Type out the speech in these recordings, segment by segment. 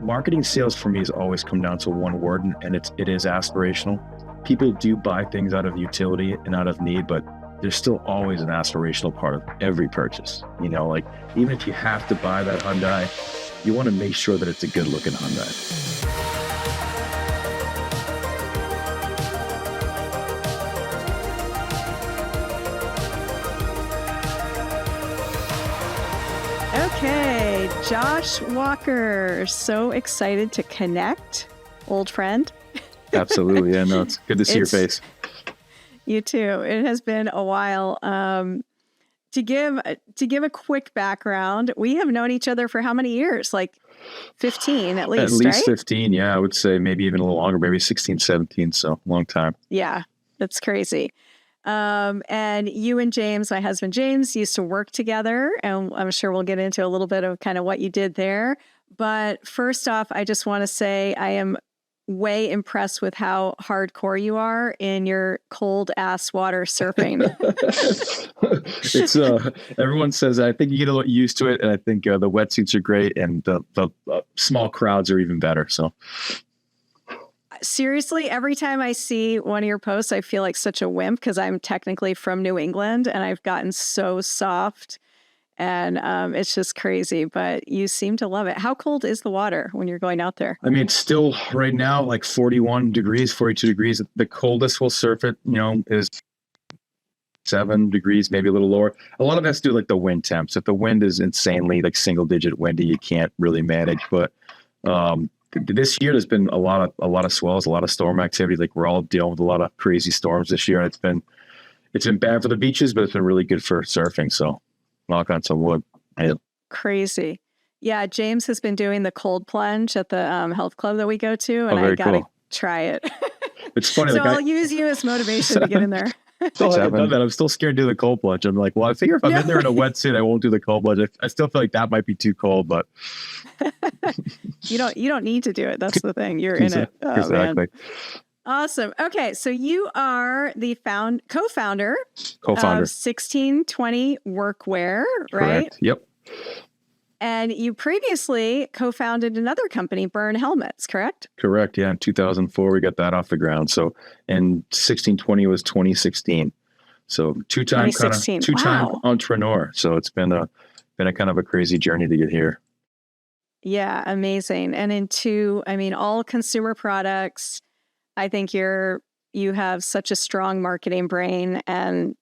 Marketing sales for me has always come down to one word, and it is aspirational. People do buy things out of utility and out of need, but there's still always an aspirational part of every purchase. Like even if you have to buy that Hyundai, you want to make sure that it's a good looking Hyundai. Okay, Josh Walker, so excited to connect, old friend. Absolutely, yeah, no, it's good to see your face. You too. It has been a while. To give a quick background, we have known each other for how many years? Like 15 at least, At least right? 15, yeah, I would say maybe even a little longer, maybe 16, 17, so long time. Yeah, that's crazy. And you and James, my husband James, used to work together, and I'm sure we'll get into a little bit of kind of what you did there. But first off, I just want to say I am way impressed with how hardcore you are in your cold ass water surfing. It's everyone says I think you get a little used to it, and I think the wetsuits are great, and the small crowds are even better. So. Seriously, every time I see one of your posts, I feel like such a wimp because I'm technically from New England and I've gotten so soft and it's just crazy, but you seem to love it. How cold is the water when you're going out there? I mean, it's still right now like 41 degrees, 42 degrees. The coldest we'll surf it, is 7 degrees, maybe a little lower. A lot of it has to do like the wind temps. If the wind is insanely like single digit windy, you can't really manage. But this year there's been a lot of swells, a lot of storm activity. Like we're all dealing with a lot of crazy storms this year. It's been bad for the beaches, but it's been really good for surfing. So knock on some wood. Yeah. Crazy. Yeah, James has been doing the cold plunge at the health club that we go to, and I gotta try it. It's funny. So I'll use you as motivation to get in there. Still haven't done that. I'm still scared to do the cold plunge. I'm like, well, I figure if I'm in there in a wetsuit, I won't do the cold plunge. I still feel like that might be too cold, but you don't need to do it. That's the thing. You're in it. Oh, exactly. Man. Awesome. Okay, so you are the co-founder of 1620 Workwear, right? Correct. Yep. And you previously co-founded another company, Burn Helmets, correct? Correct. Yeah. In 2004, we got that off the ground. So, and 1620 was 2016. So two-time entrepreneur. So it's been a kind of a crazy journey to get here. Yeah, amazing. And all consumer products. I think you have such a strong marketing brain, and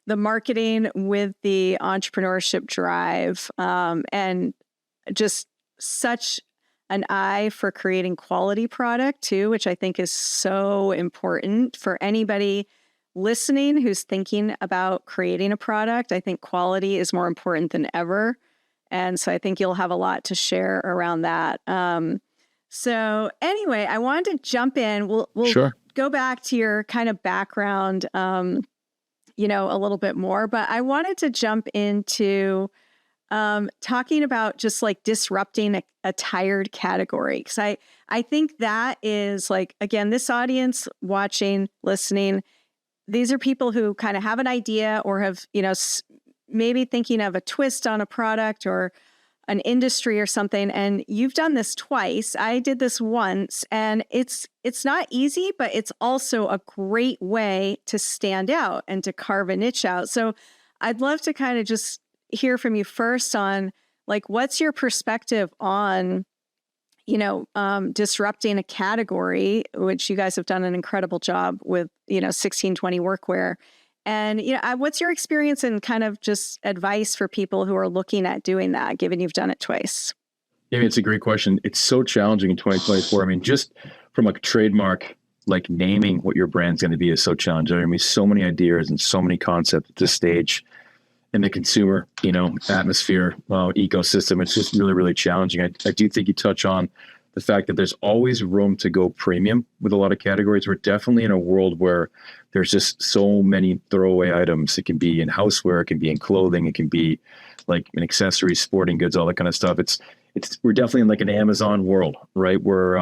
the marketing with the entrepreneurship drive, and just such an eye for creating quality product too, which I think is so important for anybody listening who's thinking about creating a product. I think quality is more important than ever. And so I think you'll have a lot to share around that. So anyway, I wanted to jump in. We'll Sure. Go back to your kind of background, a little bit more, but I wanted to jump into talking about just like disrupting a tired category. Because I think that is like, again, this audience watching, listening, these are people who kind of have an idea or have, maybe thinking of a twist on a product or an industry or something. And you've done this twice. I did this once, and it's not easy, but it's also a great way to stand out and to carve a niche out. So I'd love to kind of just hear from you first on like, what's your perspective on, disrupting a category, which you guys have done an incredible job with, 1620 Workwear. And, what's your experience and kind of just advice for people who are looking at doing that, given you've done it twice? Yeah, it's a great question. It's so challenging in 2024. I mean, just from a trademark, like naming what your brand's going to be is so challenging. I mean, so many ideas and so many concepts at this stage in the consumer, atmosphere, ecosystem. It's just really, really challenging. I do think you touch on the fact that there's always room to go premium with a lot of categories. We're definitely in a world where there's just so many throwaway items. It can be in houseware, it can be in clothing, it can be like in accessories, sporting goods, all that kind of stuff. We're definitely in like an Amazon world, right? Where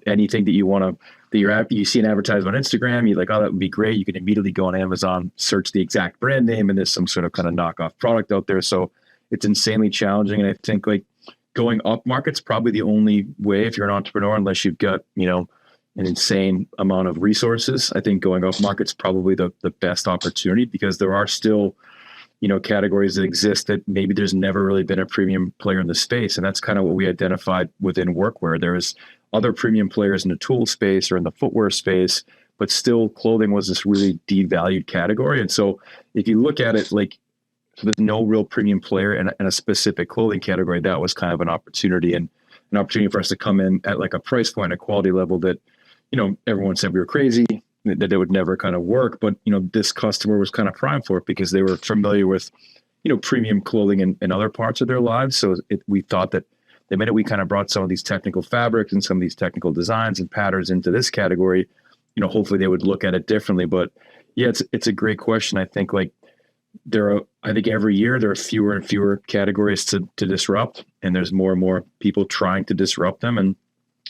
anything that you see an advertisement on Instagram, you're like, oh, that would be great. You can immediately go on Amazon, search the exact brand name, and there's some sort of kind of knockoff product out there. So it's insanely challenging. And I think like going up market's probably the only way if you're an entrepreneur, unless you've got, an insane amount of resources. I think going up market's probably the best opportunity, because there are still, categories that exist that maybe there's never really been a premium player in the space. And that's kind of what we identified within Workwear. There's other premium players in the tool space or in the footwear space, but still clothing was this really devalued category. And so if you look at it, like, so there's no real premium player in a specific clothing category, that was kind of an opportunity, and an opportunity for us to come in at like a price point, a quality level that, everyone said we were crazy, that it would never kind of work. But, this customer was kind of primed for it because they were familiar with, premium clothing in other parts of their lives. So we thought that the minute we kind of brought some of these technical fabrics and some of these technical designs and patterns into this category, hopefully they would look at it differently. But yeah, it's a great question. I think I think every year there are fewer and fewer categories to disrupt, and there's more and more people trying to disrupt them. And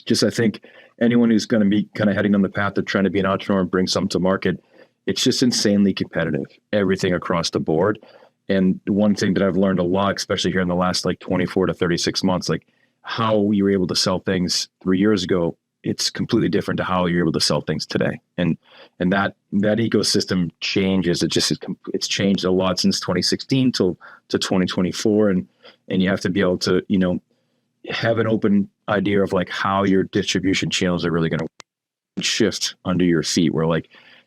just, I think anyone who's going to be kind of heading on the path of trying to be an entrepreneur and bring something to market, it's just insanely competitive, everything across the board. And one thing that I've learned a lot, especially here in the last 24 to 36 months, how you were able to sell things 3 years ago, it's completely different to how you're able to sell things today. And that ecosystem changes. It's changed a lot since 2016 to 2024. And you have to be able to, have an open idea of how your distribution channels are really going to shift under your feet, where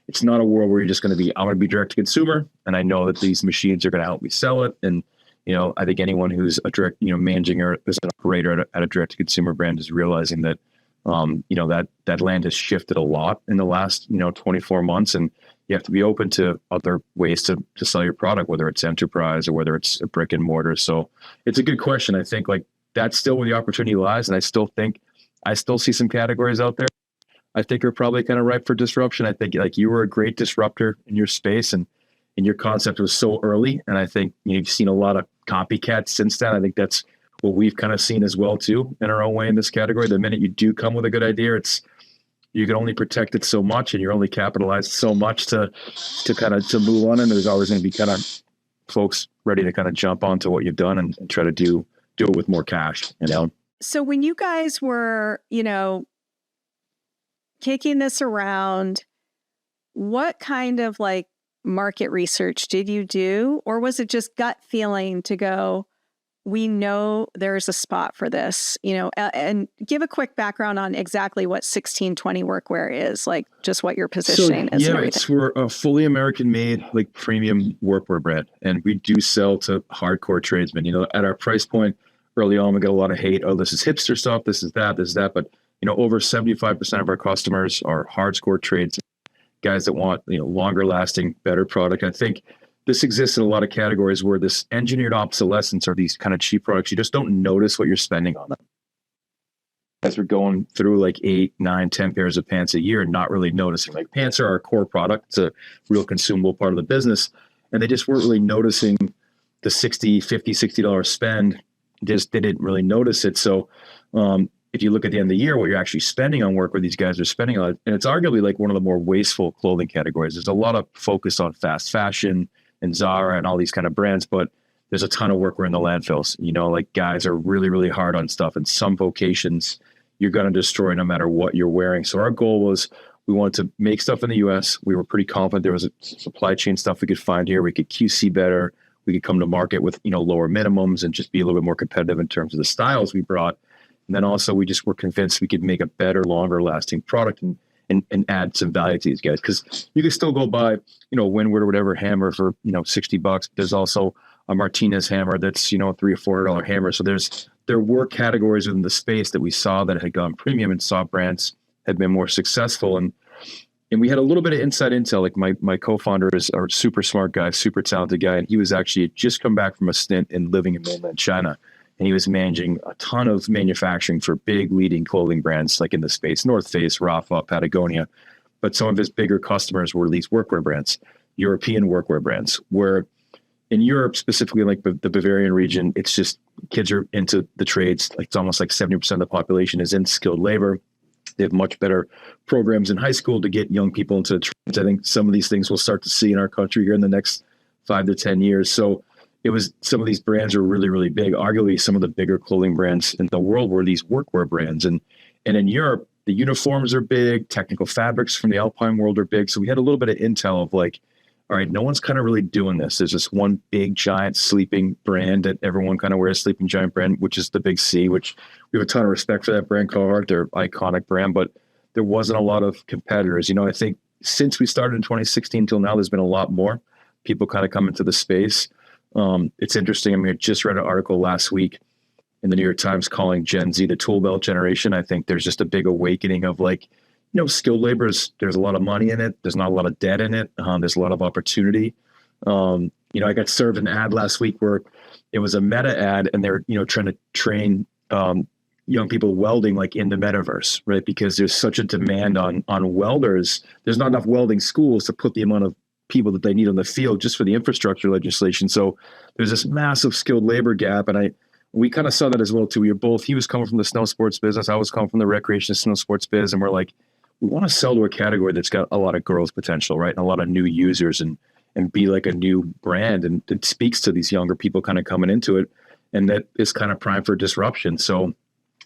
it's not a world where you're just going to be, I'm going to be direct to consumer, and I know that these machines are going to help me sell it. And, I think anyone who's a direct, managing or is an operator at a direct to consumer brand is realizing that, that land has shifted a lot in the last, 24 months. And you have to be open to other ways to sell your product, whether it's enterprise or whether it's a brick and mortar. So it's a good question. I think that's still where the opportunity lies. And I still see some categories out there I think are probably kind of ripe for disruption. I think you were a great disruptor in your space, and your concept was so early. And I think you've seen a lot of copycats since then. I think that's what we've kind of seen as well too, in our own way in this category. The minute you do come with a good idea, you can only protect it so much, and you're only capitalized so much to move on. And there's always going to be kind of folks ready to kind of jump onto what you've done and try to do it with more cash, So when you guys were, kicking this around, what kind of market research did you do? Or was it just gut feeling to go, we know there's a spot for this, and give a quick background on exactly what 1620 Workwear is, just what your positioning is. Yeah, we're a fully American made, premium workwear brand. And we do sell to hardcore tradesmen. At our price point early on, we got a lot of hate. Oh, this is hipster stuff. This is that. But, over 75% of our customers are hardcore trades, guys that want, longer lasting, better product. I think this exists in a lot of categories where this engineered obsolescence or these kind of cheap products, you just don't notice what you're spending on them. As we're going through 8, 9, 10 pairs of pants a year and not really noticing. Pants are our core product. It's a real consumable part of the business. And they just weren't really noticing the $50, $60 spend. They didn't really notice it. So if you look at the end of the year, what you're actually spending on work, where these guys are spending on, and it's arguably one of the more wasteful clothing categories. There's a lot of focus on fast fashion and Zara and all these kind of brands, but there's a ton of workwear in the landfills. Guys are really, really hard on stuff. And some vocations you're going to destroy no matter what you're wearing. So our goal was, we wanted to make stuff in the US. We were pretty confident there was a supply chain stuff we could find here. We could QC better. We could come to market with, lower minimums and just be a little bit more competitive in terms of the styles we brought. And then also we just were convinced we could make a better, longer lasting product and add some value to these guys. Because you can still go buy, a Windward or whatever hammer for, $60. There's also a Martinez hammer that's, $300 or $400 hammer. So there were categories within the space that we saw that had gone premium and saw brands had been more successful. And we had a little bit of inside intel. My co-founder is a super smart guy, super talented guy. And he was actually just come back from a stint in living in mainland China. And he was managing a ton of manufacturing for big leading clothing brands in the space, North Face, Rafa, Patagonia. But some of his bigger customers were these workwear brands, European workwear brands, where in Europe, specifically the Bavarian region, it's just kids are into the trades. It's almost 70% of the population is in skilled labor. They have much better programs in high school to get young people into the trades. I think some of these things we'll start to see in our country here in the next 5 to 10 years. So it was some of these brands are really, really big. Arguably, some of the bigger clothing brands in the world were these workwear brands. And in Europe, the uniforms are big, technical fabrics from the Alpine world are big. So we had a little bit of intel of like, all right, no one's kind of really doing this. There's this one big giant sleeping brand that everyone kind of wears, sleeping giant brand, which is the Big C, which we have a ton of respect for that brand, Carhartt. They're iconic brand, but there wasn't a lot of competitors. I think since we started in 2016 till now, there's been a lot more people kind of come into the space. It's interesting. I mean, I just read an article last week in the New York Times calling Gen Z the toolbelt generation. I think there's just a big awakening of like, skilled labor there's a lot of money in it. There's not a lot of debt in it. There's a lot of opportunity. I got served an ad last week where it was a Meta ad and they're, trying to train young people welding like in the metaverse, right? Because there's such a demand on welders. There's not enough welding schools to put the amount of people that they need on the field just for the infrastructure legislation. So there's this massive skilled labor gap. And we kind of saw that as well too. He was coming from the snow sports business. I was coming from the recreation snow sports biz. And we're like, we want to sell to a category that's got a lot of growth potential, right? And a lot of new users and be like a new brand. And it speaks to these younger people kind of coming into it. And that is kind of prime for disruption. So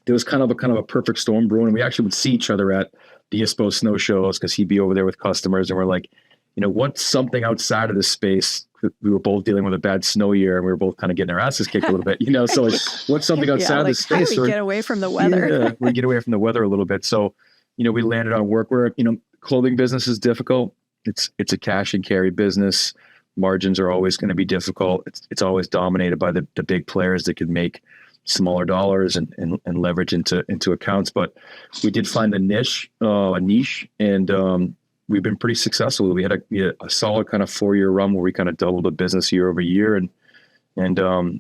there was kind of a perfect storm brewing. And we actually would see each other at the ISPO snow shows because he'd be over there with customers. And we're like, what's something outside of this space? We were both dealing with a bad snow year and we were both kind of getting our asses kicked a little bit, so like, what's something outside of this space? How do we get away from the weather? Yeah, we get away from the weather a little bit. So, we landed on workwear. Clothing business is difficult. It's a cash and carry business. Margins are always going to be difficult. It's always dominated by the big players that can make smaller dollars and leverage into accounts. But we did find a niche, and we've been pretty successful. We had a solid kind of 4-year run where we kind of doubled the business year over year, and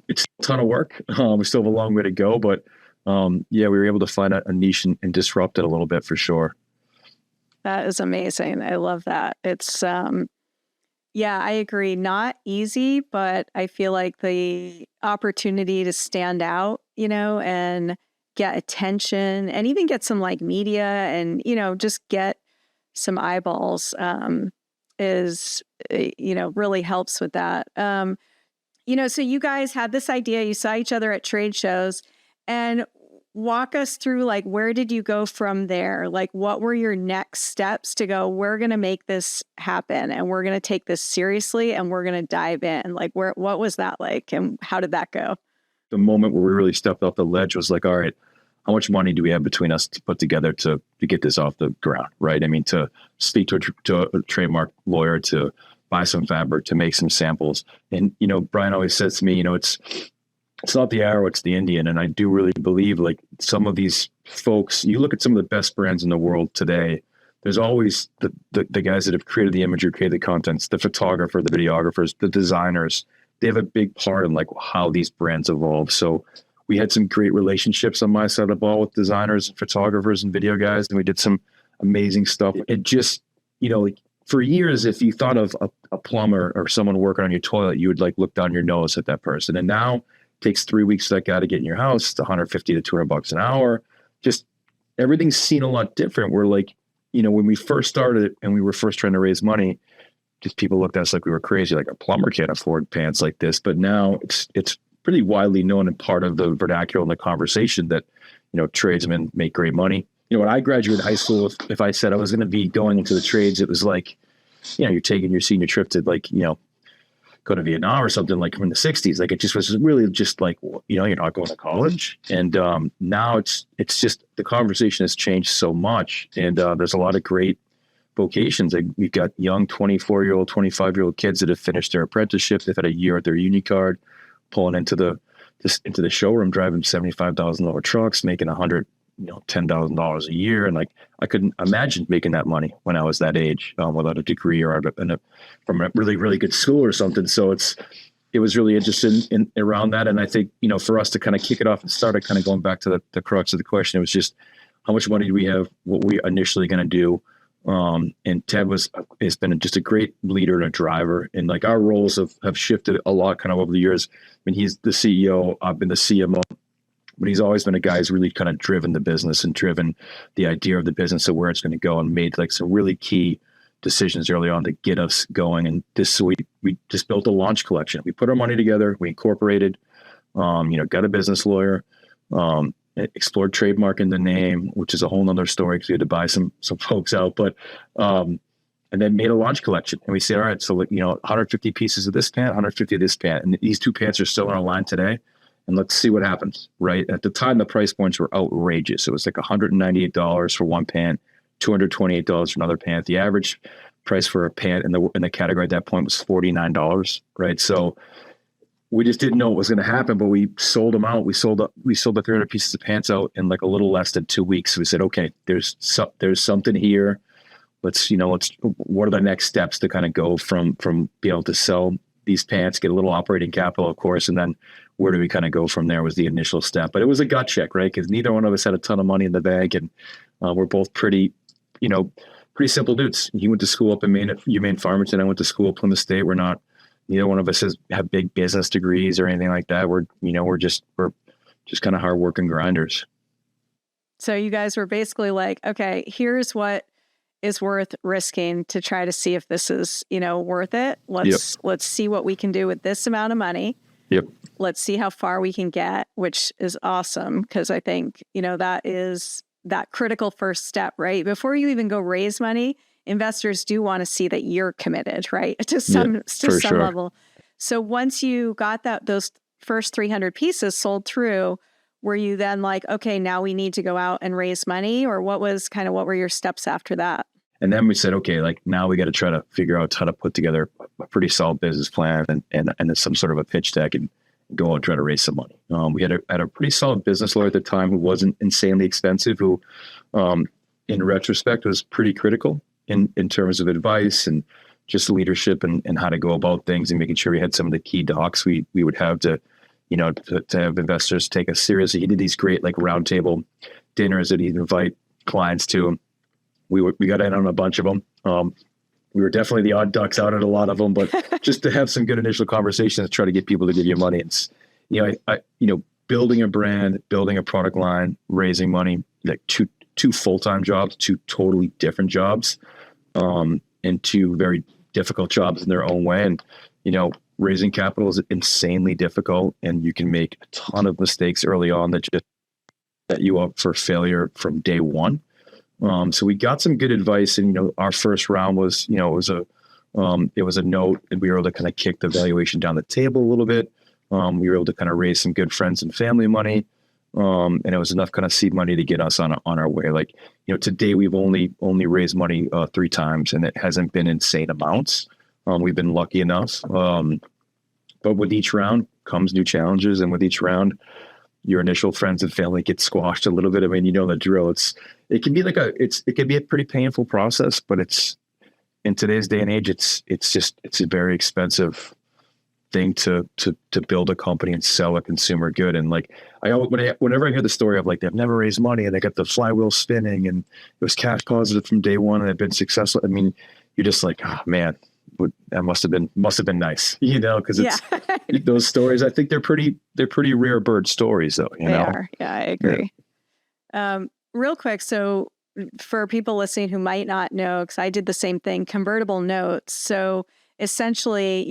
it's a ton of work. We still have a long way to go, but we were able to find a niche and disrupt it a little bit for sure. That is amazing. I love that. It's, I agree. Not easy, but I feel like the opportunity to stand out, and get attention and even get some like media and, just get some eyeballs, is, really helps with that. So you guys had this idea, you saw each other at trade shows, and walk us through like, where did you go from there? Like, what were your next steps to go, we're going to make this happen and we're going to take this seriously and we're going to dive in? Like, what was that like? And how did that go? The moment where we really stepped off the ledge was like, all right, how much money do we have between us to put together to get this off the ground, right? I mean, to speak to a trademark lawyer, to buy some fabric, to make some samples. And, Brian always says to me, it's not the arrow, it's the Indian. And I do really believe like some of these folks, you look at some of the best brands in the world today, there's always the guys that have created the imagery, created the contents, the photographer, the videographers, the designers. They have a big part in like how these brands evolve. So we had some great relationships on my side of the ball with designers and photographers and video guys. And we did some amazing stuff. It just, like for years, if you thought of a plumber or someone working on your toilet, you would like look down your nose at that person. And now it takes 3 weeks for that guy to get in your house. It's $150 to $200 an hour. Just everything's seen a lot different. We're like, when we first started and we were first trying to raise money, just people looked at us like we were crazy, like a plumber can't afford pants like this. But now it's pretty widely known and part of the vernacular and the conversation that, tradesmen make great money. When I graduated high school, if I said I was going to be going into the trades, it was like, you're taking your senior trip to like, go to Vietnam or something like from the 60s. Like it just was really just like, you're not going to college. And now it's just the conversation has changed so much. And there's a lot of great vocations. Like we've got young 24-year-old, 25-year-old kids that have finished their apprenticeship. They've had a year at their uni card, pulling into the showroom, driving $75,000 trucks, making $10,000 a year. And like, I couldn't imagine making that money when I was that age, without a degree or from a really, really good school or something. So it was really interesting in around that. And I think, for us to kind of kick it off and start it, kind of going back to the crux of the question, it was just how much money do we have, what we initially going to do. And Ted has been just a great leader and a driver. And like our roles have shifted a lot kind of over the years. I mean, he's the CEO, I've been the CMO, but he's always been a guy who's really kind of driven the business and driven the idea of the business of where it's going to go, and made like some really key decisions early on to get us going. And so we just built a launch collection. We put our money together, we incorporated, got a business lawyer, explored trademarking the name, which is a whole nother story because we had to buy some folks out, but, and then made a launch collection. And we said, all right, so 150 pieces of this pant, 150 of this pant. And these 2 pants are still on our line today. And let's see what happens, right? At the time, the price points were outrageous. It was like $198 for one pant, $228 for another pant. The average price for a pant in the category at that point was $49, right? So we just didn't know what was going to happen, but we sold them out. We sold the 300 pieces of pants out in like a little less than 2 weeks. So we said, okay, there's something here. Let's what are the next steps to kind of go from being able to sell these pants, get a little operating capital, of course, and then where do we kind of go from there was the initial step. But it was a gut check, right? Because neither one of us had a ton of money in the bank, and we're both pretty simple dudes. He went to school up in Maine Farmington. I went to school at Plymouth State. Neither one of us have big business degrees or anything like that. We're just kind of hardworking grinders. So you guys were basically like, okay, here's what is worth risking to try to see if this is, worth it. Let's see what we can do with this amount of money. Yep. Let's see how far we can get, which is awesome because I think, that is that critical first step, right? Before you even go raise money, investors do want to see that you're committed, right? To some level. So once you got those first 300 pieces sold through, were you then like, okay, now we need to go out and raise money? Or what were your steps after that? And then we said, okay, now we got to try to figure out how to put together a pretty solid business plan and some sort of a pitch deck and go out and try to raise some money. We had a pretty solid business lawyer at the time who wasn't insanely expensive, who in retrospect was pretty critical in terms of advice and just leadership and how to go about things and making sure we had some of the key docs we would have to have investors take us seriously. He did these great roundtable dinners that he'd invite clients to. We got in on a bunch of them. We were definitely the odd ducks out at a lot of them, but just to have some good initial conversations, try to get people to give you money. It's, building a brand, building a product line, raising money, like two full-time jobs, 2 totally different jobs, and 2 very difficult jobs in their own way. And, raising capital is insanely difficult, and you can make a ton of mistakes early on that just set you up for failure from day one. So we got some good advice, and our first round was, it was a note, and we were able to kind of kick the valuation down the table a little bit. We were able to kind of raise some good friends and family money, and it was enough kind of seed money to get us on our way. To date, we've only raised money 3 times, and it hasn't been insane amounts. We've been lucky enough, but with each round comes new challenges, and with each round, your initial friends and family get squashed a little bit. I mean, the drill. It can be it can be a pretty painful process, but it's in today's day and age, it's a very expensive thing to build a company and sell a consumer good. And whenever I hear the story of they've never raised money and they got the flywheel spinning and it was cash positive from day one and they've been successful. I mean, you're just like, oh man, that must have been nice, because it's those stories. I think they're pretty rare bird stories though. They are. Yeah, I agree. Yeah. Real quick. So for people listening who might not know, because I did the same thing, convertible notes. So essentially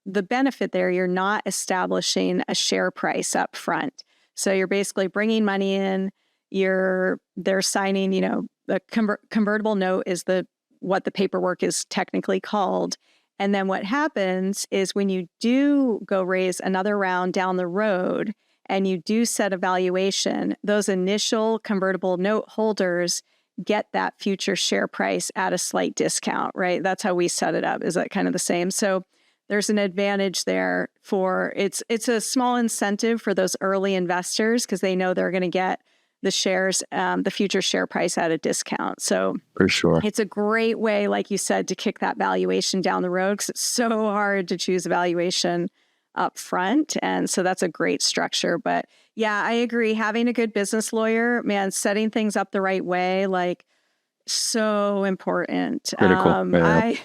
the benefit there, you're not establishing a share price up front. So you're basically bringing money in, they're signing, the convertible note is what the paperwork is technically called. And then what happens is when you do go raise another round down the road and you do set a valuation, those initial convertible note holders get that future share price at a slight discount, right? That's how we set it up. Is that kind of the same? So there's an advantage there it's a small incentive for those early investors because they know they're going to get the shares, the future share price at a discount. So for sure, it's a great way, like you said, to kick that valuation down the road because it's so hard to choose a valuation up front. And so that's a great structure. But yeah, I agree. Having a good business lawyer, man, setting things up the right way, so important. Critical.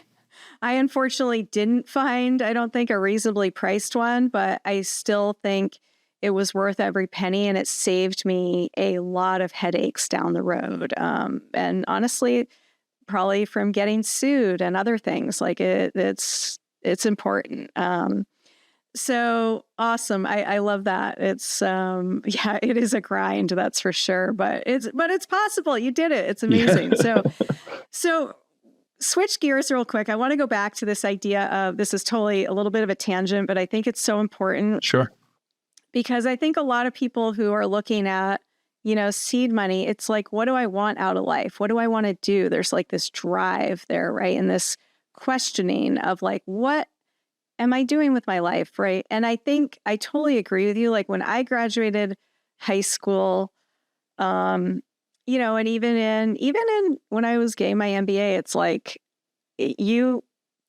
I unfortunately didn't find, I don't think, a reasonably priced one, but I still think it was worth every penny and it saved me a lot of headaches down the road. And honestly, probably from getting sued and other things. Like it's important. So awesome. I love that. It's, yeah, it is a grind, that's for sure, but it's possible. You did it. It's amazing. Yeah. So switch gears real quick. I want to go back to this idea of, this is totally a little bit of a tangent, but I think it's so important. Sure. Because I think a lot of people who are looking at, seed money, it's like, what do I want out of life? What do I want to do? There's like this drive there, right? And this questioning of like, what am I doing with my life, right? And I think I totally agree with you. Like when I graduated high school, and even in when I was getting my MBA, it's like you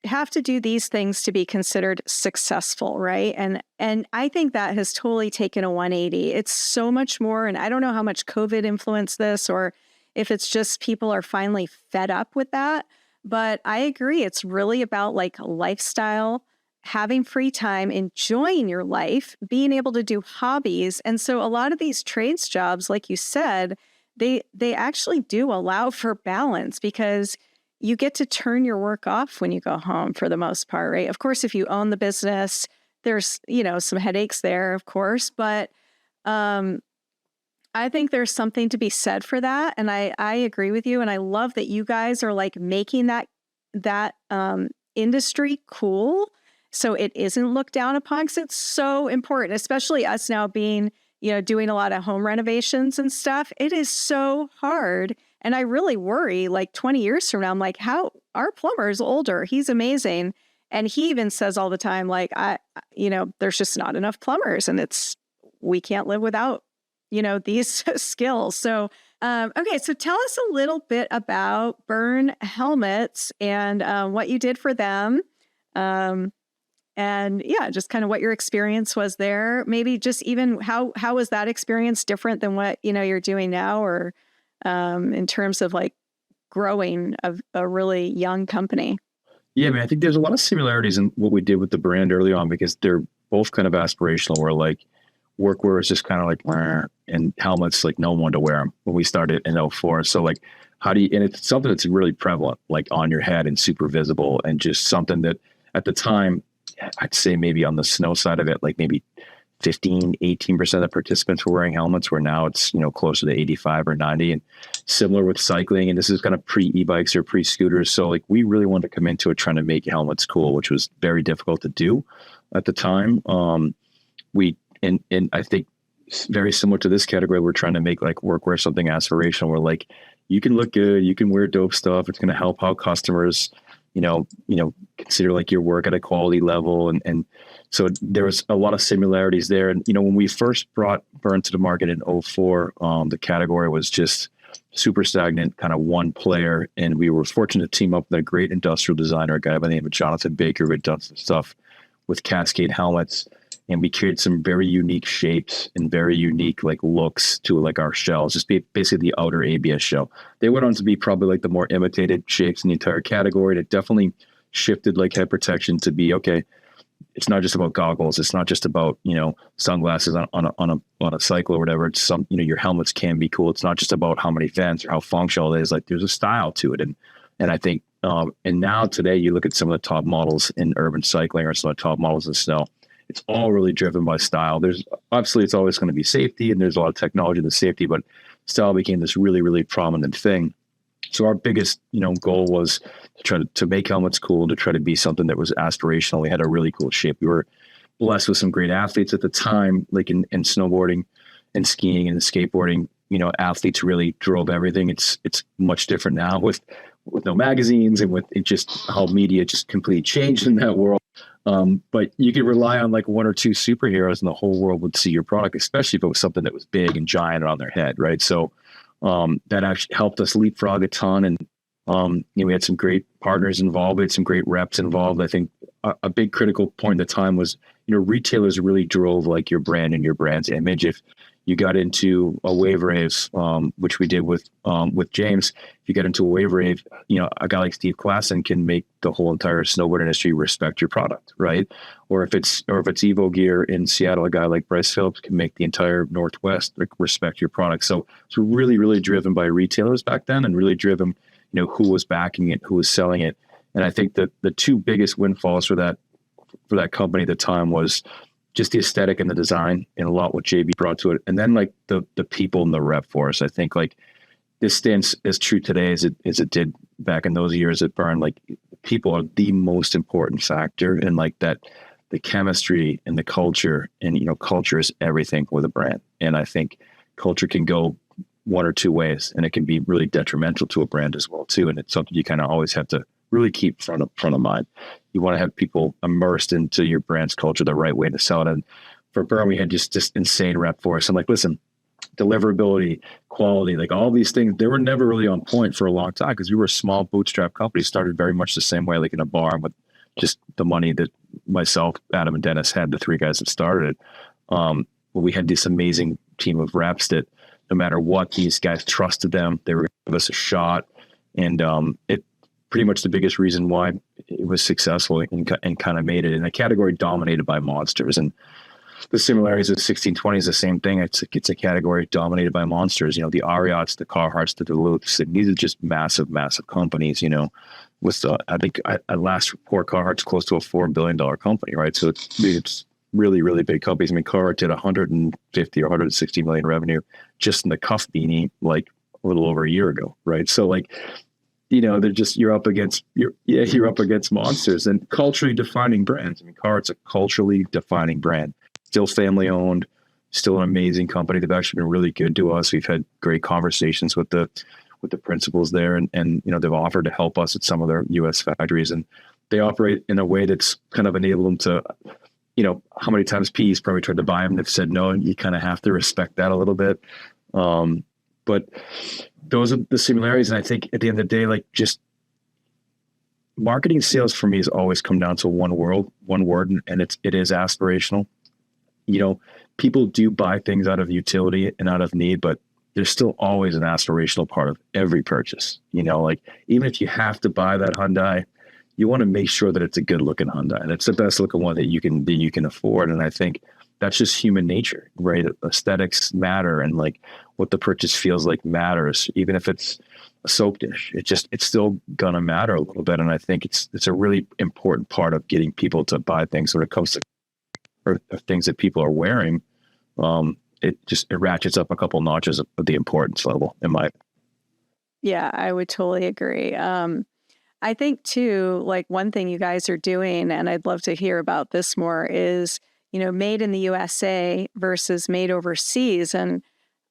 have to do these things to be considered successful, right? And I think that has totally taken a 180. It's so much more, and I don't know how much COVID influenced this, or if it's just people are finally fed up with that. But I agree, it's really about like lifestyle, having free time, enjoying your life, being able to do hobbies. And so a lot of these trades jobs, like you said, they actually do allow for balance, because you get to turn your work off when you go home for the most part, right? Of course, if you own the business, there's, some headaches there, of course, but I think there's something to be said for that. And I agree with you. And I love that you guys are like making that industry cool, so it isn't looked down upon, because it's so important, especially us now being, doing a lot of home renovations and stuff. It is so hard. And I really worry, like 20 years from now, I'm like, how our plumber is older. He's amazing. And he even says all the time, like, there's just not enough plumbers, and we can't live without, these skills. So, okay. So tell us a little bit about Burn Helmets and what you did for them. And yeah, just kind of what your experience was there. Maybe just even how was that experience different than what, you're doing now, or in terms of like growing a really young company? Yeah, man, I think there's a lot of similarities in what we did with the brand early on, because they're both kind of aspirational, where like workwear is just kind of like, "Wah," and helmets, like no one wanted to wear them when we started in '04. So like, and it's something that's really prevalent, like on your head and super visible, and just something that at the time, I'd say maybe on the snow side of it, like maybe 15, 18% of the participants were wearing helmets, where now it's, closer to 85 or 90, and similar with cycling. And this is kind of pre e-bikes or pre scooters. So like, we really wanted to come into it trying to make helmets cool, which was very difficult to do at the time. And I think very similar to this category, we're trying to make like workwear something aspirational, where like, you can look good, you can wear dope stuff. It's going to help out customers, consider like your work at a quality level. And so there was a lot of similarities there. And, when we first brought Burn to the market in '04, the category was just super stagnant, kind of one player. And we were fortunate to team up with a great industrial designer, a guy by the name of Jonathan Baker, who had done some stuff with Cascade helmets. And we created some very unique shapes and very unique like looks to like our shells, just basically the outer ABS shell. They went on to be probably like the more imitated shapes in the entire category. And it definitely shifted like head protection to be, okay, it's not just about goggles. It's not just about, sunglasses on a cycle or whatever. It's your helmets can be cool. It's not just about how many vents or how functional it is. Like there's a style to it. And I think, and now today you look at some of the top models in urban cycling or some of the top models in snow, it's all really driven by style. There's obviously, it's always going to be safety, and there's a lot of technology in the safety, but style became this really, really prominent thing. So our biggest, goal was to try to make helmets cool, to try to be something that was aspirational. We had a really cool shape. We were blessed with some great athletes at the time, like in snowboarding and skiing and skateboarding. Athletes really drove everything. It's much different now with no magazines, and with it just how media just completely changed in that world. But you could rely on like one or two superheroes and the whole world would see your product, especially if it was something that was big and giant on their head, right? So that actually helped us leapfrog a ton. And we had some great partners involved. We had some great reps involved. I think a big critical point at the time was, retailers really drove like your brand and your brand's image. If you got into a wave rave, which we did with James, if you get into a wave rave, a guy like Steve Klassen can make the whole entire snowboard industry respect your product, right? Or if it's Evo Gear in Seattle, a guy like Bryce Phillips can make the entire Northwest respect your product. So it's really, really driven by retailers back then, and really driven who was backing it, who was selling it. And I think that the two biggest windfalls for that company at the time was just the aesthetic and the design, and a lot what JB brought to it. And then like the people and the rep force. I think like this stands as true today as it did back in those years at Burn. Like people are the most important factor, and like that the chemistry and the culture, and culture is everything with a brand. And I think culture can go one or two ways, and it can be really detrimental to a brand as well too. And it's something you kind of always have to really keep front of mind. You want to have people immersed into your brand's culture, the right way to sell it. And for Burn, we had just insane rep force. I'm like, listen, deliverability, quality, like all these things, they were never really on point for a long time because we were a small bootstrap company, started very much the same way, like in a bar with just the money that myself, Adam, and Dennis had, the three guys that started it. But we had this amazing team of reps that no matter what, these guys trusted them. They were going to give us a shot. And it pretty much the biggest reason why it was successful and kind of made it in a category dominated by monsters. And the similarities of 1620 is the same thing. It's a category dominated by monsters. The Ariats, the Carhartts, the Duluths. These are just massive, massive companies. With I think at last report, Carhartt's close to a $4 billion company, right? So it's really, really big companies. I mean, Carhartt did 150 or 160 million revenue just in the cuff beanie like a little over a year ago, right? So like, they're just you're up against monsters and culturally defining brands. I mean, Carhartt's a culturally defining brand. Still family owned, still an amazing company. They've actually been really good to us. We've had great conversations with the principals there, and they've offered to help us at some of their U.S. factories, and they operate in a way that's kind of enabled them to, how many times P's probably tried to buy them, they've said no, and you kind of have to respect that a little bit. But those are the similarities, and I think at the end of the day, like just marketing and sales for me has always come down to one word, and it is aspirational. People do buy things out of utility and out of need, but there's still always an aspirational part of every purchase. Like even if you have to buy that Hyundai, you want to make sure that it's a good looking Hyundai, and it's the best looking one that you can afford. And I think that's just human nature, right? Aesthetics matter, and like what the purchase feels like matters, even if it's a soap dish. It's still gonna matter a little bit. And I think it's a really important part of getting people to buy things when it comes to or things that people are wearing. It ratchets up a couple notches of the importance level in my. Yeah, I would totally agree. I think too, like one thing you guys are doing, and I'd love to hear about this more, is made in the USA versus made overseas, and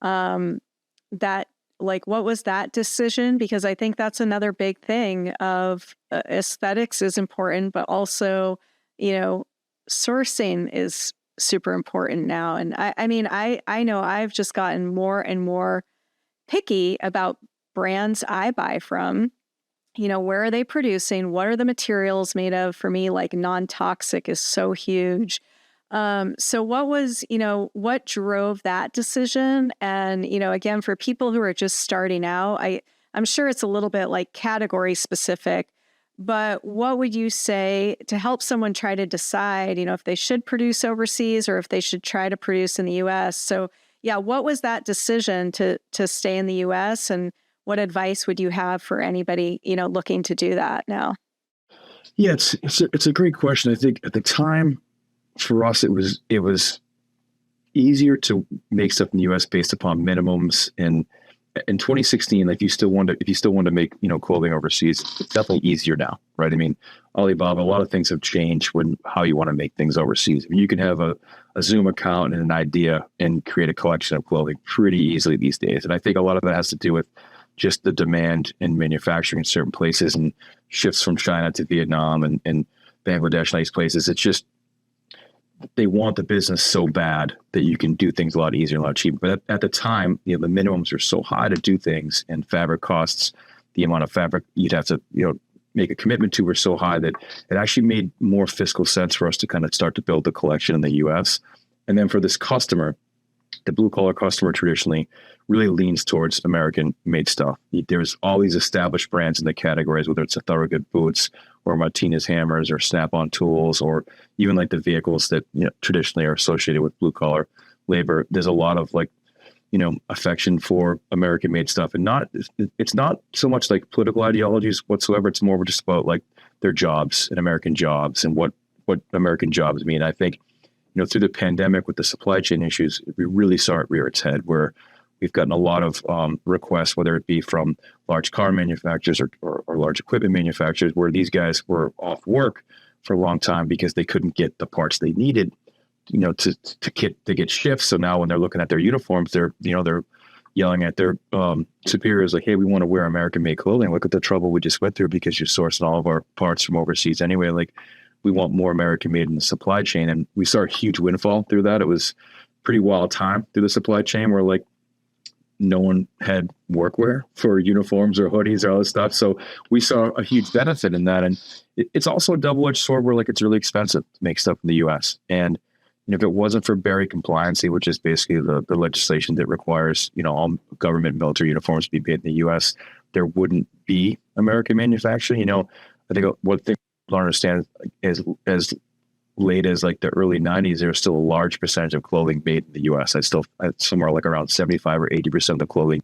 that, like, what was that decision? Because I think that's another big thing of aesthetics is important, but also sourcing is super important now. And I mean, I know I've just gotten more and more picky about brands I buy from. Where are they producing? What are the materials made of? For me, like non-toxic is so huge. So what drove that decision? And, again, for people who are just starting out, I'm sure it's a little bit like category specific, but what would you say to help someone try to decide, if they should produce overseas or if they should try to produce in the US? So yeah, what was that decision to stay in the US, and what advice would you have for anybody, looking to do that now? Yeah, it's a great question. I think at the time for us, it was easier to make stuff in the US based upon minimums. And in 2016, like if you still want to make, clothing overseas, it's definitely easier now, right? I mean, Alibaba, a lot of things have changed how you want to make things overseas. I mean, you can have a Zoom account and an idea and create a collection of clothing pretty easily these days. And I think a lot of that has to do with just the demand in manufacturing in certain places and shifts from China to Vietnam and Bangladesh and these places. It's just, they want the business so bad that you can do things a lot easier and a lot cheaper. But at the time, the minimums are so high to do things, and fabric costs, the amount of fabric you'd have to, make a commitment to were so high that it actually made more fiscal sense for us to kind of start to build the collection in the US. And then for this customer, the blue collar customer traditionally really leans towards American made stuff. There's all these established brands in the categories, whether it's a Thorogood boots or Martinez hammers or Snap-on tools, or even like the vehicles that traditionally are associated with blue collar labor. There's a lot of like affection for American made stuff, and it's not so much like political ideologies whatsoever. It's more just about like their jobs and American jobs and what American jobs mean. I think, through the pandemic with the supply chain issues, we really saw it rear its head, where we've gotten a lot of requests, whether it be from large car manufacturers or large equipment manufacturers, where these guys were off work for a long time because they couldn't get the parts they needed, to get shifts. So now when they're looking at their uniforms, they're yelling at their superiors like, "Hey, we want to wear American-made clothing. Look at the trouble we just went through because you're sourcing all of our parts from overseas anyway. Like, we want more American-made in the supply chain." And we saw a huge windfall through that. It was pretty wild time through the supply chain where like no one had workwear for uniforms or hoodies or all this stuff. So we saw a huge benefit in that. And it's also a double-edged sword where like it's really expensive to make stuff in the US. And if it wasn't for Berry compliancy, which is basically the legislation that requires, all government military uniforms to be made in the US, there wouldn't be American manufacturing. I think one thing people don't understand is as late as like the early 90s, there was still a large percentage of clothing made in the US. Somewhere like around 75 or 80% of the clothing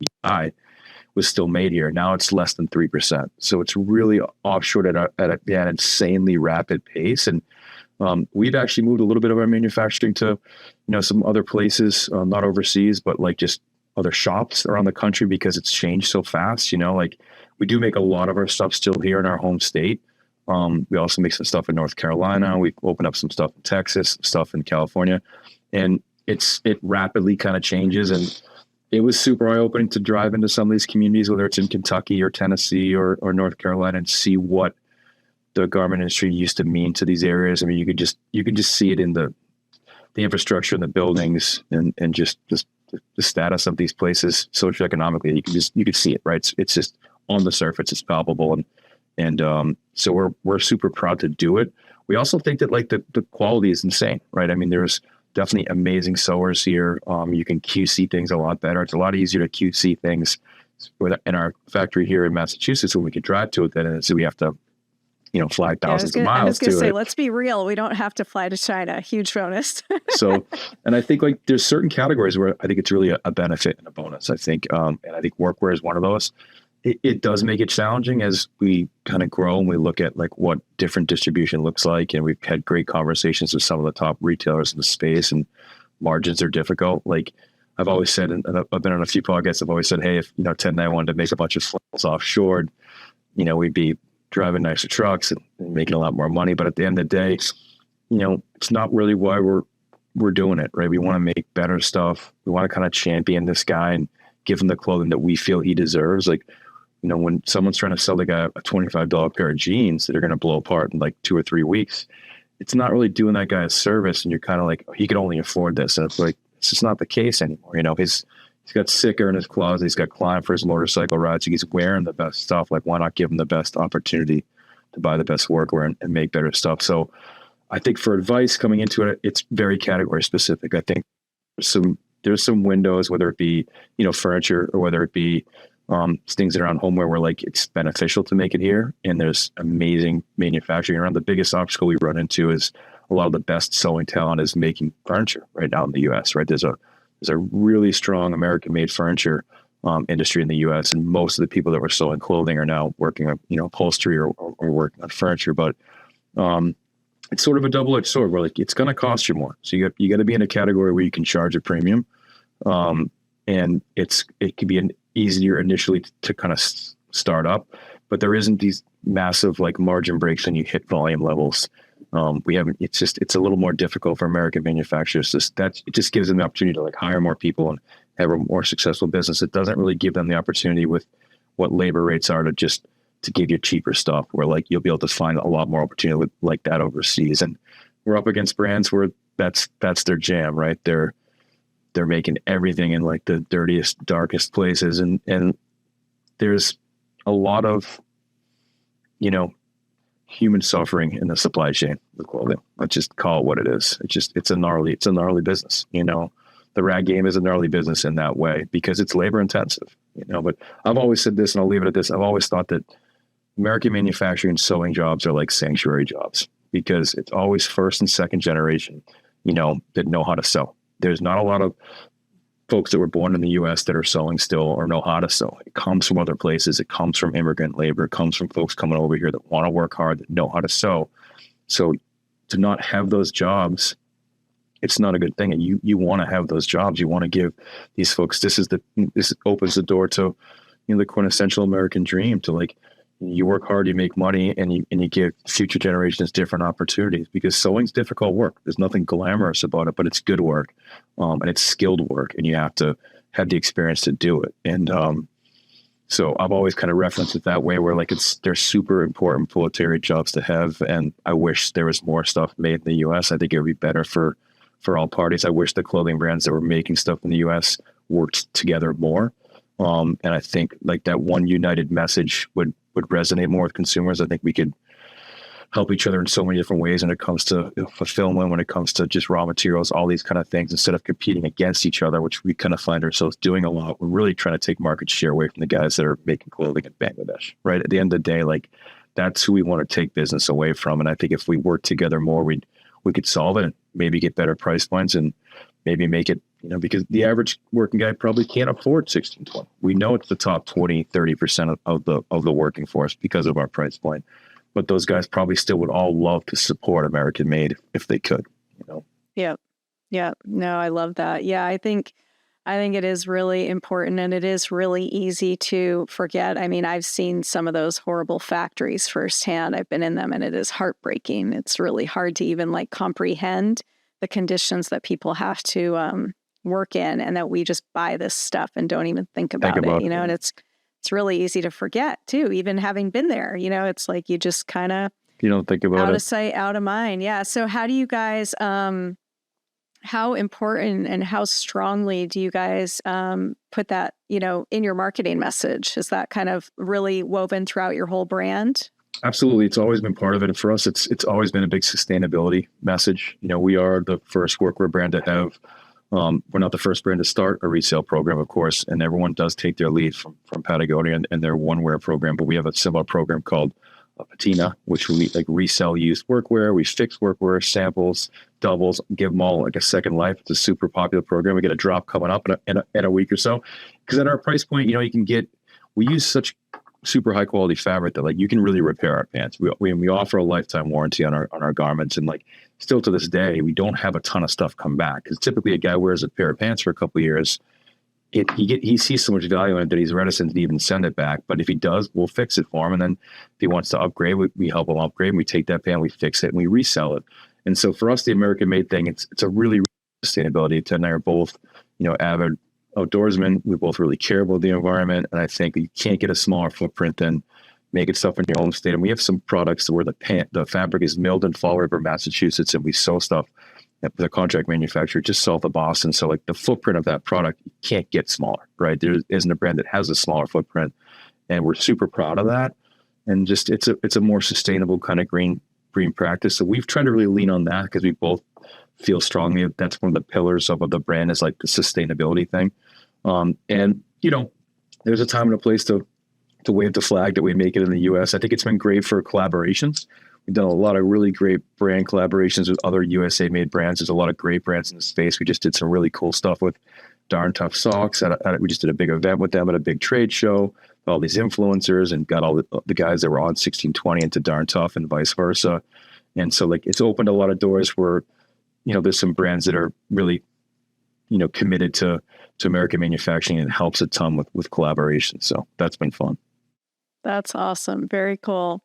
was still made here. Now it's less than 3%. So it's really offshored at an insanely rapid pace. And we've actually moved a little bit of our manufacturing to, some other places, not overseas, but like just other shops around the country because it's changed so fast. Like we do make a lot of our stuff still here in our home state. We also make some stuff in North Carolina. We've opened up some stuff in Texas, stuff in California, and it rapidly kind of changes. And it was super eye-opening to drive into some of these communities, whether it's in Kentucky or Tennessee or North Carolina, and see what the garment industry used to mean to these areas. I mean, you could just see it in the infrastructure and the buildings and just the status of these places socioeconomically. You could see it, right? It's just on the surface, it's palpable. And so we're super proud to do it. We also think that like the quality is insane, right? I mean, there's definitely amazing sewers here. You can QC things a lot better. It's a lot easier to QC things in our factory here in Massachusetts when we could drive to it than so we have to, fly thousands of miles. I was going to say, let's be real. We don't have to fly to China. Huge bonus. So, and I think like there's certain categories where I think it's really a benefit and a bonus. I think, and I think workwear is one of those. It does make it challenging as we kind of grow and we look at like what different distribution looks like. And we've had great conversations with some of the top retailers in the space, and margins are difficult. Like I've always said, and I've been on a few podcasts, I've always said, hey, if Ted and I wanted to make a bunch of flannels offshore, we'd be driving nicer trucks and making a lot more money. But at the end of the day, it's not really why we're doing it, right? We want to make better stuff. We want to kind of champion this guy and give him the clothing that we feel he deserves. Like, when someone's trying to sell the guy a $25 pair of jeans that are going to blow apart in like 2 or 3 weeks, it's not really doing that guy a service. And you're kind of like, he could only afford this. And it's like, it's just not the case anymore. He's got Sicker in his closet. He's got Klein for his motorcycle rides. He's wearing the best stuff. Like, why not give him the best opportunity to buy the best workwear and make better stuff? So I think for advice coming into it, it's very category specific. I think there's some windows, whether it be, furniture or whether it be things that are on homeware where like it's beneficial to make it here. And there's amazing manufacturing around. The biggest obstacle we run into is a lot of the best sewing talent is making furniture right now in the US, right? There's a really strong American made furniture industry in the US. And most of the people that were sewing clothing are now working on, upholstery or working on furniture. But it's sort of a double-edged sword where like it's going to cost you more. So you got to be in a category where you can charge a premium. And it can be easier initially to kind of start up, but there isn't these massive like margin breaks when you hit volume levels. It's a little more difficult for American manufacturers. It just gives them the opportunity to like hire more people and have a more successful business. It doesn't really give them the opportunity with what labor rates are to give you cheaper stuff where like you'll be able to find a lot more opportunity with like that overseas. And we're up against brands where that's their jam, right? They're making everything in like the dirtiest, darkest places. And there's a lot of, human suffering in the supply chain with clothing. Let's just call it what it is. It's a gnarly business. The rag game is a gnarly business in that way because it's labor intensive, but I've always said this and I'll leave it at this. I've always thought that American manufacturing sewing jobs are like sanctuary jobs because it's always first and second generation, that know how to sew. There's not a lot of folks that were born in the US that are sewing still or know how to sew. It comes from other places. It comes from immigrant labor. It comes from folks coming over here that want to work hard, that know how to sew. So to not have those jobs, it's not a good thing. And you want to have those jobs. You want to give these folks, this opens the door to, the quintessential American dream, to like, you work hard, you make money, and you give future generations different opportunities, because sewing's difficult work. There's nothing glamorous about it, but it's good work. And it's skilled work, and you have to have the experience to do it. And so I've always kind of referenced it that way, where like they're super important proletariat jobs to have. And I wish there was more stuff made in the US. I think it would be better for all parties. I wish the clothing brands that were making stuff in the US worked together more. And I think like that one united message would resonate more with consumers. I think we could help each other in so many different ways when it comes to fulfillment, when it comes to just raw materials, all these kind of things, instead of competing against each other, which we kind of find ourselves doing a lot. We're really trying to take market share away from the guys that are making clothing in Bangladesh, right? At the end of the day, like that's who we want to take business away from. And I think if we work together more, we could solve it and maybe get better price points and maybe make it, because the average working guy probably can't afford 1620. We know it's the top 20, 30% of the working force because of our price point. But those guys probably still would all love to support American made if they could, Yeah. Yeah. No, I love that. Yeah. I think it is really important, and it is really easy to forget. I mean, I've seen some of those horrible factories firsthand. I've been in them, and it is heartbreaking. It's really hard to even like comprehend the conditions that people have to work in, and that we just buy this stuff and don't even think about it, and it's really easy to forget too, even having been there. It's like you just kind of, you don't think about it. Out of sight, out of mind. Yeah. So how do you guys, how important and how strongly do you guys put that, in your marketing message? Is that kind of really woven throughout your whole brand? Absolutely. It's always been part of it. And for us, it's always been a big sustainability message. We are the first workwear brand to have, we're not the first brand to start a resale program, of course, and everyone does take their lead from Patagonia and their one wear program. But we have a similar program called Patina, which we like resell used workwear. We fix workwear, samples, doubles, give them all like a second life. It's a super popular program. We get a drop coming up in a week or so, because at our price point, you can get, we use such super high quality fabric that like you can really repair our pants. We offer a lifetime warranty on our garments, and like still to this day we don't have a ton of stuff come back, because typically a guy wears a pair of pants for a couple of years, he sees so much value in it that he's reticent to even send it back. But if he does, we'll fix it for him, and then if he wants to upgrade, we help him upgrade, and we take that pant, we fix it, and we resell it. And so for us, the American made thing, it's a really sustainability. Ted and I are both avid outdoorsmen. We both really care about the environment, and I think you can't get a smaller footprint than making stuff in your home state. And we have some products where the fabric is milled in Fall River, Massachusetts, and we sew stuff with a contract manufacturer just south of Boston. So like the footprint of that product, you can't get smaller, right? There isn't a brand that has a smaller footprint, and we're super proud of that. And just it's a more sustainable kind of green practice. So we've tried to really lean on that, because we both feel strongly that that's one of the pillars of the brand, is like the sustainability thing. And there's a time and a place to wave the flag that we make it in the US. I think it's been great for collaborations. We've done a lot of really great brand collaborations with other USA made brands. There's a lot of great brands in the space. We just did some really cool stuff with Darn Tough Socks. We just did a big event with them at a big trade show, all these influencers, and got all the guys that were on 1620 into Darn Tough and vice versa. And so like it's opened a lot of doors where, there's some brands that are really, committed to American manufacturing, and it helps a ton with collaboration. So that's been fun. That's awesome. Very cool.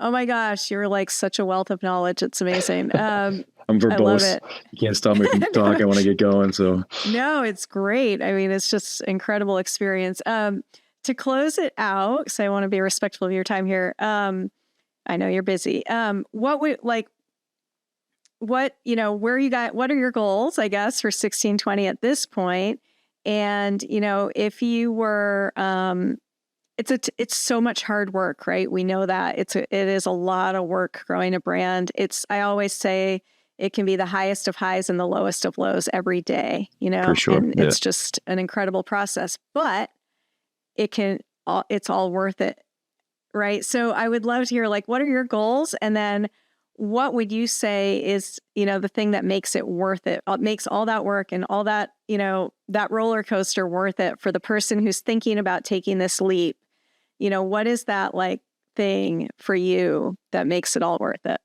Oh my gosh, you're like such a wealth of knowledge. It's amazing. I'm verbose. I love it. You can't stop me from talking. I want to get going. So no, it's great. I mean, it's just incredible experience. To close it out, because I want to be respectful of your time here. I know you're busy. What are your goals, I guess, for 1620 at this point? And, if you were, it's so much hard work, right? We know that it is a lot of work growing a brand. I always say it can be the highest of highs and the lowest of lows every day, For sure. And it's just an incredible process, but it's all worth it. Right. So I would love to hear, like, what are your goals? And then what would you say is, the thing that makes it worth it, makes all that work and all that, that roller coaster worth it for the person who's thinking about taking this leap? What is that like thing for you that makes it all worth it?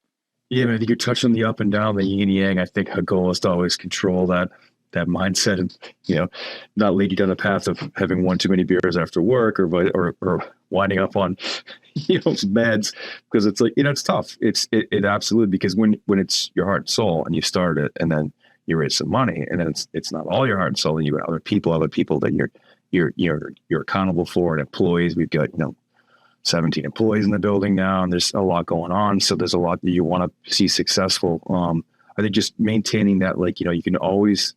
Yeah, man, I think you're touching the up and down, the yin and yang. I think a goal is to always control that mindset and, not lead you down the path of having one too many beers after work or winding up on, meds, because it's like, it's tough. It absolutely, because when it's your heart and soul and you start it and then you raise some money and then it's not all your heart and soul and you got other people that you're accountable for and employees. We've got, 17 employees in the building now, and there's a lot going on. So there's a lot that you want to see successful. I think just maintaining that, you can always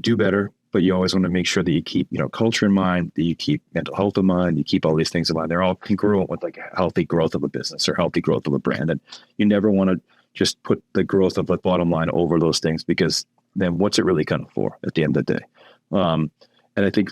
do better, but you always want to make sure that you keep, culture in mind, that you keep mental health in mind, you keep all these things in mind. They're all congruent with healthy growth of a business or healthy growth of a brand. And you never want to just put the growth of the bottom line over those things, because then what's it really kind of for at the end of the day? And I think,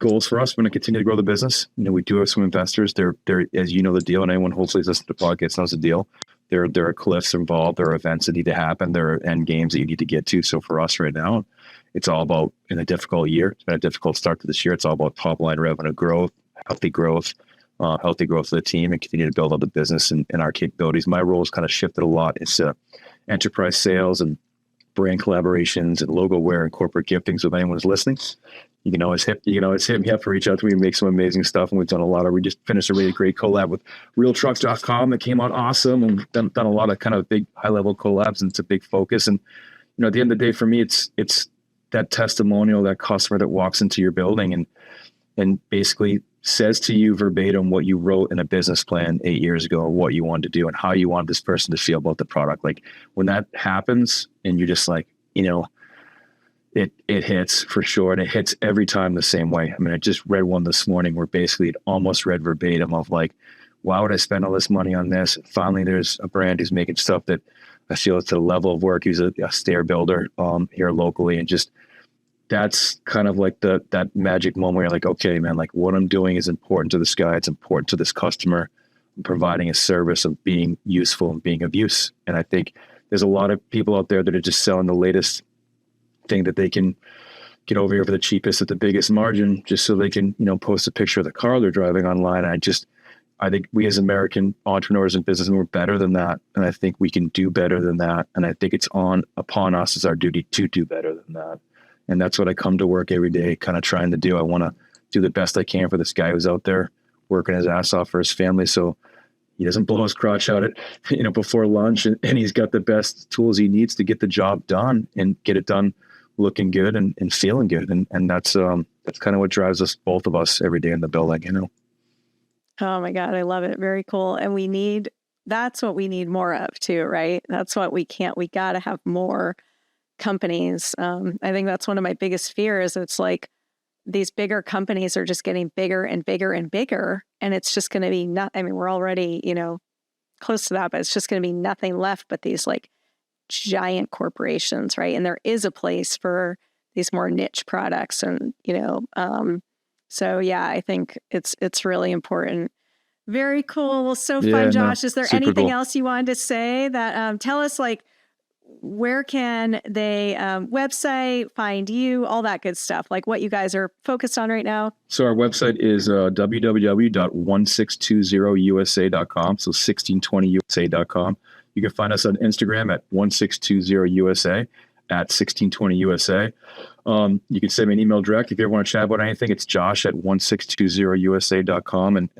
goals for us, we're going to continue to grow the business. We do have some investors. They're as you know the deal, and anyone hopefully listens to the podcast knows the deal. There are cliffs involved. There are events that need to happen. There are end games that you need to get to. So for us right now, it's all about, in a difficult year, it's been a difficult start to this year. It's all about top line revenue growth, healthy growth of the team, and continue to build out the business and our capabilities. My role has kind of shifted a lot. It's enterprise sales and brand collaborations and logo wear and corporate gifting. So if anyone's listening, you can always hit me up or reach out to me and make some amazing stuff. And we've done we just finished a really great collab with realtrucks.com that came out awesome, and done a lot of kind of big high level collabs, and it's a big focus. And, at the end of the day for me, it's that testimonial, that customer that walks into your building and basically says to you verbatim what you wrote in a business plan 8 years ago, what you wanted to do and how you want this person to feel about the product. Like when that happens and you're just like, it hits for sure. And it hits every time the same way. I mean, I just read one this morning where basically it almost read verbatim of like, why would I spend all this money on this? Finally, there's a brand who's making stuff that I feel it's a level of work. He's a stair builder here locally. And just, that's kind of like that magic moment where you're like, okay, man, like what I'm doing is important to this guy. It's important to this customer. I'm providing a service of being useful and being of use. And I think there's a lot of people out there that are just selling the latest thing that they can get over here for the cheapest at the biggest margin, just so they can, post a picture of the car they're driving online. I think we as American entrepreneurs and businessmen, we're better than that. And I think we can do better than that. And I think it's upon us as our duty to do better than that. And that's what I come to work every day, kind of trying to do. I want to do the best I can for this guy who's out there working his ass off for his family. So he doesn't blow his crotch out at, before lunch, and he's got the best tools he needs to get the job done and get it done looking good and feeling good. And that's kind of what drives us, both of us, every day in the building, Oh my God, I love it. Very cool. And that's what we need more of too, right? That's what we got to have more companies. I think that's one of my biggest fears. It's like these bigger companies are just getting bigger and bigger and bigger. And it's just going to be we're already, close to that, but it's just going to be nothing left but these like giant corporations, right? And there is a place for these more niche products, and so yeah, I think it's really important. Very cool. Well, so fun, Josh. Is there anything else you wanted to say that tell us, like, where can they website, find you, all that good stuff, like what you guys are focused on right now? So our website is www.1620usa.com. So 1620usa.com. You can find us on Instagram at 1620usa, at 1620usa. You can send me an email direct if you ever want to chat about anything. It's Josh at 1620usa.com.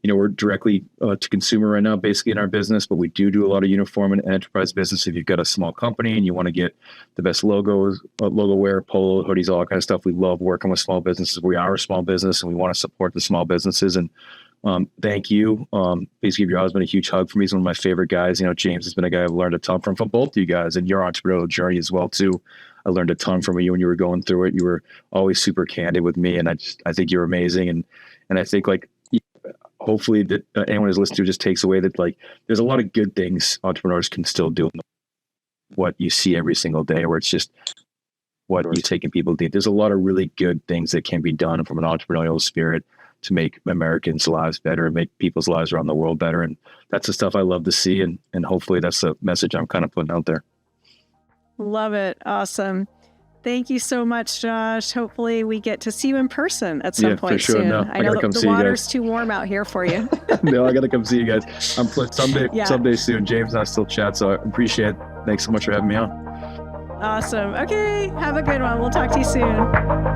And we're directly to consumer right now, basically in our business, but we do a lot of uniform and enterprise business. If you've got a small company and you want to get the best logos, logo wear, polo, hoodies, all that kind of stuff, we love working with small businesses. We are a small business and we want to support the small businesses. And thank you. Please give your husband a huge hug for me. He's one of my favorite guys. James has been a guy I've learned a ton from both of you guys, and your entrepreneurial journey as well too. I learned a ton from you when you were going through it. You were always super candid with me, and I think you're amazing. And I think, like, hopefully that anyone who's listening to just takes away that, like, there's a lot of good things entrepreneurs can still do. What you see every single day, where it's just what you're taking people to. There's a lot of really good things that can be done from an entrepreneurial spirit to make Americans' lives better and make people's lives around the world better. And that's the stuff I love to see. And hopefully that's the message I'm kind of putting out there. Love it. Awesome. Thank you so much, Josh. Hopefully we get to see you in person at some point for sure. soon. No, I know the water's too warm out here for you. No, I got to come see you guys. I'm someday soon. James and I still chat, so I appreciate it. Thanks so much for having me on. Awesome. Okay. Have a good one. We'll talk to you soon.